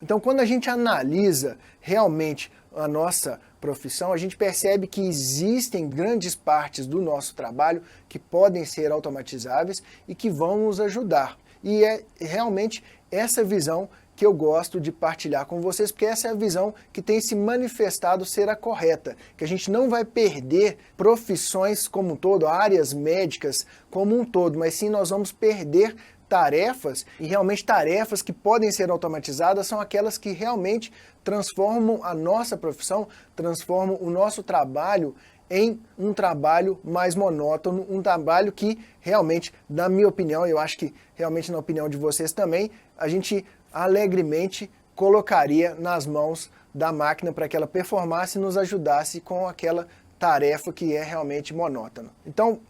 Então, quando a gente analisa realmente a nossa profissão, a gente percebe que existem grandes partes do nosso trabalho que podem ser automatizáveis e que vão nos ajudar. E é realmente essa visão que eu gosto de partilhar com vocês, porque essa é a visão que tem se manifestado ser a correta, que a gente não vai perder profissões como um todo, áreas médicas como um todo, mas sim nós vamos perder tarefas, e realmente tarefas que podem ser automatizadas são aquelas que realmente transformam a nossa profissão, transformam o nosso trabalho em um trabalho mais monótono, um trabalho que realmente, na minha opinião, eu acho que realmente na opinião de vocês também, a gente alegremente colocaria nas mãos da máquina para que ela performasse e nos ajudasse com aquela tarefa que é realmente monótona. Então,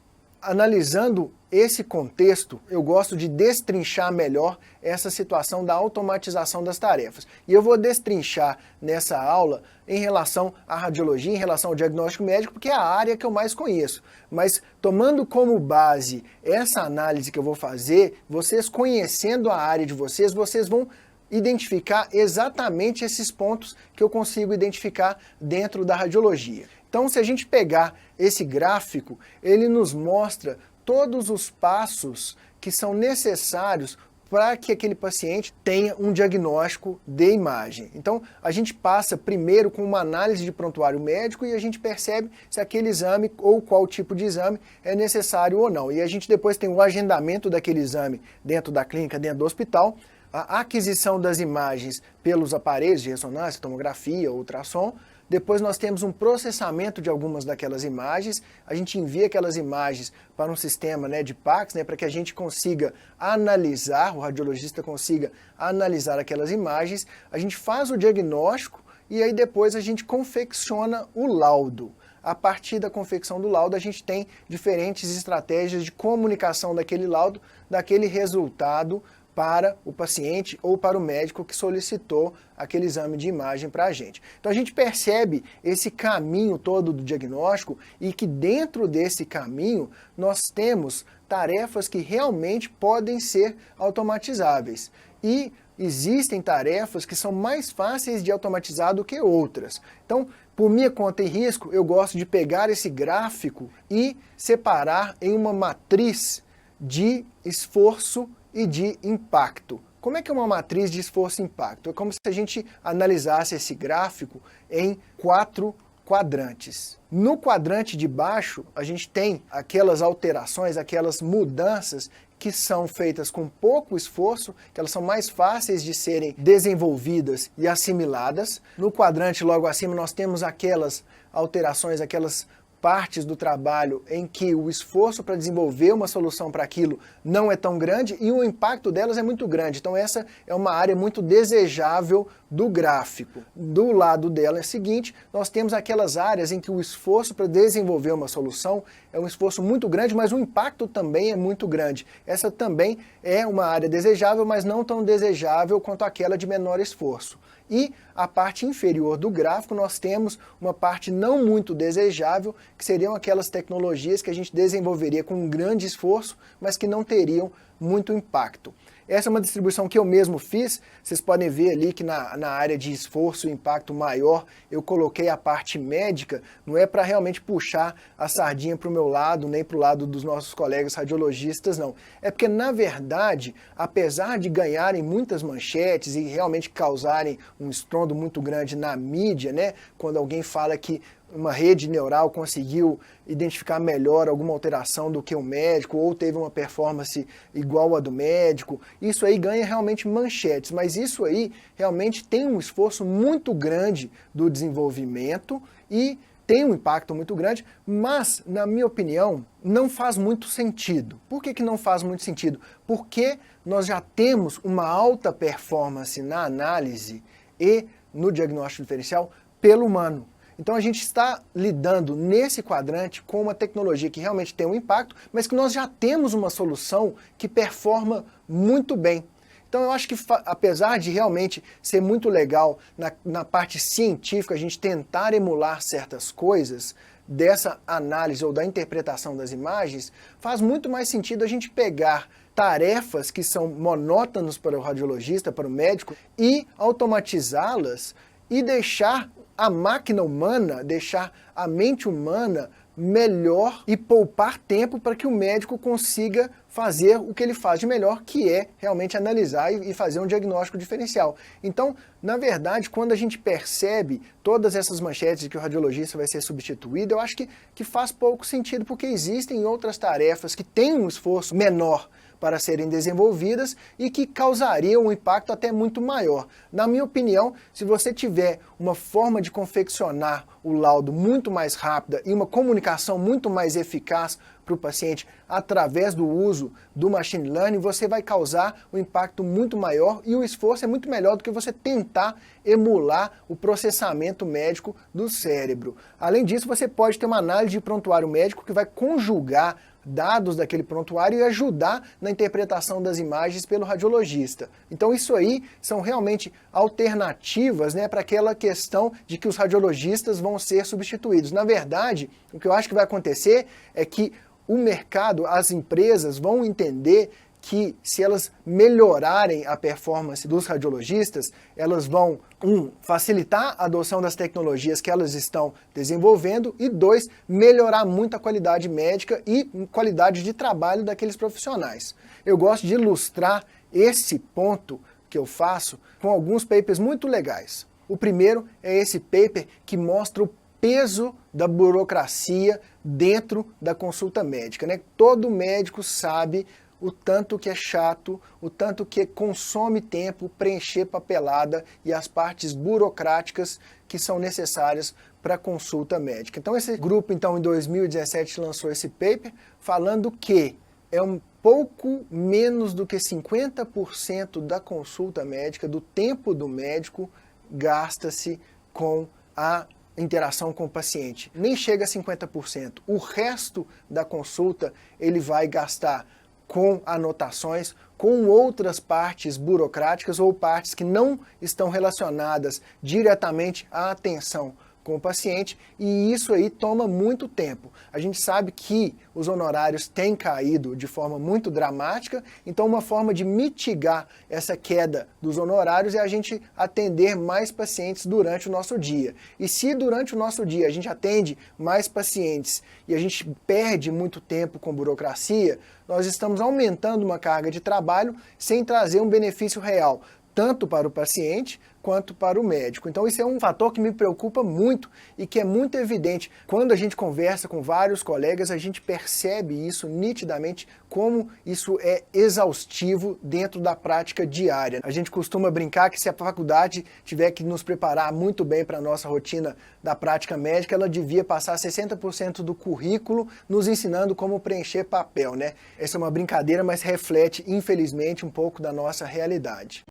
analisando esse contexto, eu gosto de destrinchar melhor essa situação da automatização das tarefas. E eu vou destrinchar nessa aula em relação à radiologia, em relação ao diagnóstico médico, porque é a área que eu mais conheço. Mas tomando como base essa análise que eu vou fazer, vocês conhecendo a área de vocês, vocês vão identificar exatamente esses pontos que eu consigo identificar dentro da radiologia. Então, se a gente pegar esse gráfico, ele nos mostra todos os passos que são necessários para que aquele paciente tenha um diagnóstico de imagem. Então, a gente passa primeiro com uma análise de prontuário médico e a gente percebe se aquele exame ou qual tipo de exame é necessário ou não. E a gente depois tem o agendamento daquele exame dentro da clínica, dentro do hospital, a aquisição das imagens pelos aparelhos de ressonância, tomografia, ultrassom. Depois nós temos um processamento de algumas daquelas imagens, a gente envia aquelas imagens para um sistema de PACS, para que a gente consiga analisar, o radiologista consiga analisar aquelas imagens, a gente faz o diagnóstico e aí depois a gente confecciona o laudo. A partir da confecção do laudo a gente tem diferentes estratégias de comunicação daquele laudo, daquele resultado para o paciente ou para o médico que solicitou aquele exame de imagem para a gente. Então a gente percebe esse caminho todo do diagnóstico e que dentro desse caminho nós temos tarefas que realmente podem ser automatizáveis. E existem tarefas que são mais fáceis de automatizar do que outras. Então, por minha conta e risco, eu gosto de pegar esse gráfico e separar em uma matriz de esforço e de impacto. Como é que é uma matriz de esforço e impacto? É como se a gente analisasse esse gráfico em 4 quadrantes. No quadrante de baixo, a gente tem aquelas alterações, aquelas mudanças que são feitas com pouco esforço, que elas são mais fáceis de serem desenvolvidas e assimiladas. No quadrante logo acima, nós temos aquelas alterações, aquelas partes do trabalho em que o esforço para desenvolver uma solução para aquilo não é tão grande e o impacto delas é muito grande. Então essa é uma área muito desejável do gráfico. Do lado dela é o seguinte, nós temos aquelas áreas em que o esforço para desenvolver uma solução é um esforço muito grande, mas o impacto também é muito grande. Essa também é uma área desejável, mas não tão desejável quanto aquela de menor esforço. E a parte inferior do gráfico nós temos uma parte não muito desejável, que seriam aquelas tecnologias que a gente desenvolveria com um grande esforço, mas que não teriam muito impacto. Essa é uma distribuição que eu mesmo fiz, vocês podem ver ali que na área de esforço e impacto maior eu coloquei a parte médica, não é para realmente puxar a sardinha para o meu lado, nem para o lado dos nossos colegas radiologistas, não. É porque, na verdade, apesar de ganharem muitas manchetes e realmente causarem um estrondo muito grande na mídia, quando alguém fala que uma rede neural conseguiu identificar melhor alguma alteração do que o médico, ou teve uma performance igual à do médico, isso aí ganha realmente manchetes, mas isso aí realmente tem um esforço muito grande do desenvolvimento e tem um impacto muito grande, mas, na minha opinião, não faz muito sentido. Por que não faz muito sentido? Porque nós já temos uma alta performance na análise e no diagnóstico diferencial pelo humano. Então a gente está lidando nesse quadrante com uma tecnologia que realmente tem um impacto, mas que nós já temos uma solução que performa muito bem. Então eu acho que apesar de realmente ser muito legal na parte científica a gente tentar emular certas coisas dessa análise ou da interpretação das imagens, faz muito mais sentido a gente pegar tarefas que são monótonas para o radiologista, para o médico, e automatizá-las e deixar a máquina humana, deixar a mente humana melhor e poupar tempo para que o médico consiga fazer o que ele faz de melhor, que é realmente analisar e fazer um diagnóstico diferencial. Então, na verdade, quando a gente percebe todas essas manchetes de que o radiologista vai ser substituído, eu acho que faz pouco sentido, porque existem outras tarefas que têm um esforço menor para serem desenvolvidas e que causariam um impacto até muito maior. Na minha opinião, se você tiver uma forma de confeccionar o laudo muito mais rápida e uma comunicação muito mais eficaz para o paciente através do uso do machine learning, você vai causar um impacto muito maior e o esforço é muito melhor do que você tentar emular o processamento médico do cérebro. Além disso, você pode ter uma análise de prontuário médico que vai conjugar dados daquele prontuário e ajudar na interpretação das imagens pelo radiologista. Então isso aí são realmente alternativas, né, para aquela questão de que os radiologistas vão ser substituídos. Na verdade, o que eu acho que vai acontecer é que o mercado, as empresas vão entender que se elas melhorarem a performance dos radiologistas, elas vão, facilitar a adoção das tecnologias que elas estão desenvolvendo e, 2, melhorar muito a qualidade médica e qualidade de trabalho daqueles profissionais. Eu gosto de ilustrar esse ponto que eu faço com alguns papers muito legais. O primeiro é esse paper que mostra o peso da burocracia dentro da consulta médica, né? Todo médico sabe o tanto que é chato, o tanto que consome tempo preencher papelada e as partes burocráticas que são necessárias para a consulta médica. Então esse grupo, então, em 2017 lançou esse paper falando que é um pouco menos do que 50% da consulta médica, do tempo do médico, gasta-se com a interação com o paciente. Nem chega a 50%. O resto da consulta ele vai gastar com anotações, com outras partes burocráticas ou partes que não estão relacionadas diretamente à atenção com o paciente, e isso aí toma muito tempo. A gente sabe que os honorários têm caído de forma muito dramática, então uma forma de mitigar essa queda dos honorários é a gente atender mais pacientes durante o nosso dia. E se durante o nosso dia a gente atende mais pacientes e a gente perde muito tempo com burocracia, nós estamos aumentando uma carga de trabalho sem trazer um benefício real, tanto para o paciente quanto para o médico. Então isso é um fator que me preocupa muito e que é muito evidente. Quando a gente conversa com vários colegas, a gente percebe isso nitidamente, como isso é exaustivo dentro da prática diária. A gente costuma brincar que se a faculdade tiver que nos preparar muito bem para a nossa rotina da prática médica, ela devia passar 60% do currículo nos ensinando como preencher papel, né? Essa é uma brincadeira, mas reflete, infelizmente, um pouco da nossa realidade.